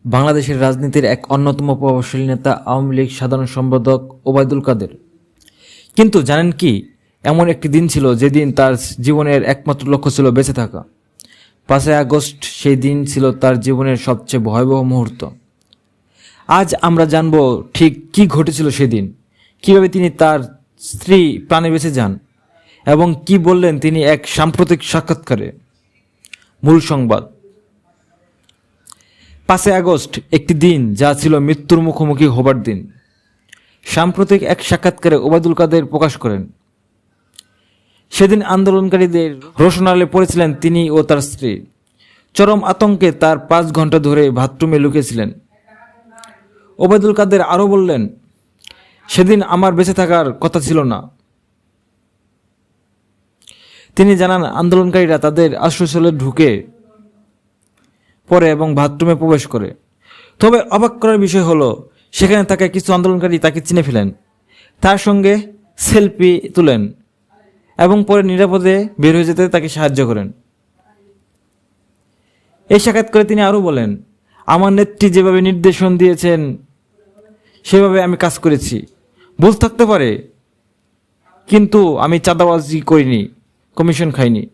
বাংলাদেশের রাজনীতির এক অন্যতম প্রভাবশালী নেতা আওয়ামী লীগ সাধারণ সম্পাদক ওবায়দুল কাদের। কিন্তু জানেন কি, এমন একটি দিন ছিল যেদিন তার জীবনের একমাত্র লক্ষ্য ছিল বেঁচে থাকা। 5ই আগস্ট সেই দিন ছিল তার জীবনের সবচেয়ে ভয়াবহ মুহূর্ত। আজ আমরা জানব ঠিক কি ঘটেছিল সেদিন, কিভাবে তিনি তার স্ত্রী প্রাণে বেঁচে যান এবং কি বললেন তিনি এক সাম্প্রতিক সাক্ষাৎকারে। মূল সংবাদ। 5ই আগস্ট একটি দিন যা ছিল মৃত্যুর মুখোমুখি হবার দিন। সাম্প্রতিক এক সাক্ষাৎকারে ওবায়দুল কাদের প্রকাশ করেন, সেদিন আন্দোলনকারীদের রোষণালে পড়েছিলেন তিনি ও তার স্ত্রী। চরম আতঙ্কে তার 5 ঘন্টা ধরে বাথরুমে লুকিয়েছিলেন। ওবায়দুল কাদের আরও বললেন, সেদিন আমার বেঁচে থাকার কথা ছিল না। তিনি জানান, আন্দোলনকারীরা তাদের আশ্রয়স্থলে ঢুকে পড়ে এবং বাথরুমে প্রবেশ করে। তবে অবাক করার বিষয় হলো, সেখানে থাকা কিছু আন্দোলনকারী তাকে চিনে ফেলেন, তার সঙ্গে সেলফি তুলেন এবং পরে নিরাপদে বের হয়ে যেতে তাকে সাহায্য করেন। এই সাক্ষাৎকারে তিনি আরও বলেন, আমার নেত্রী যেভাবে নির্দেশন দিয়েছেন সেভাবে আমি কাজ করেছি। ভুল থাকতে পারে, কিন্তু আমি চাঁদাবাজি করিনি, কমিশন খাইনি।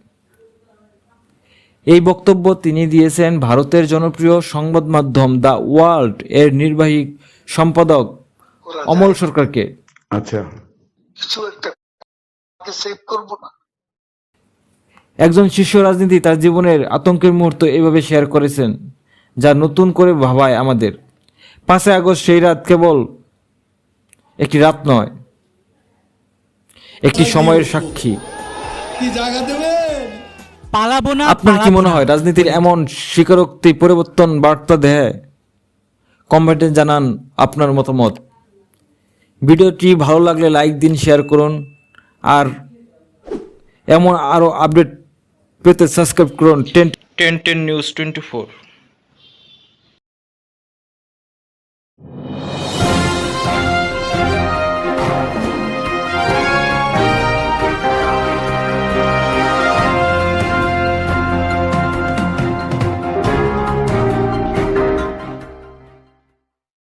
এই বক্তব্য তিনি দিয়েছেন ভারতের জনপ্রিয় সংবাদ মাধ্যম দ্য ওয়ার্ল্ড এর নির্বাহী সম্পাদক অমল সরকারকে। আচ্ছা, একজন শীর্ষ রাজনীতি তার জীবনের আতঙ্কের মুহূর্ত এভাবে শেয়ার করেছেন, যা নতুন করে ভাবায় আমাদের। 5ই আগস্ট সেই রাত কেবল একটি রাত নয়, একটি সময়ের সাক্ষী। আপনার কি মনে হয়, রাজনীতির এমন স্বীকারোক্তি পরিবর্তন বার্তা দেয়? কমেন্টে জানান আপনার মতামত। ভিডিওটি ভালো লাগলে লাইক দিন, শেয়ার করুন, আর এমন আরও আপডেট পেতে সাবস্ক্রাইব করুন 1010 নিউজ 24।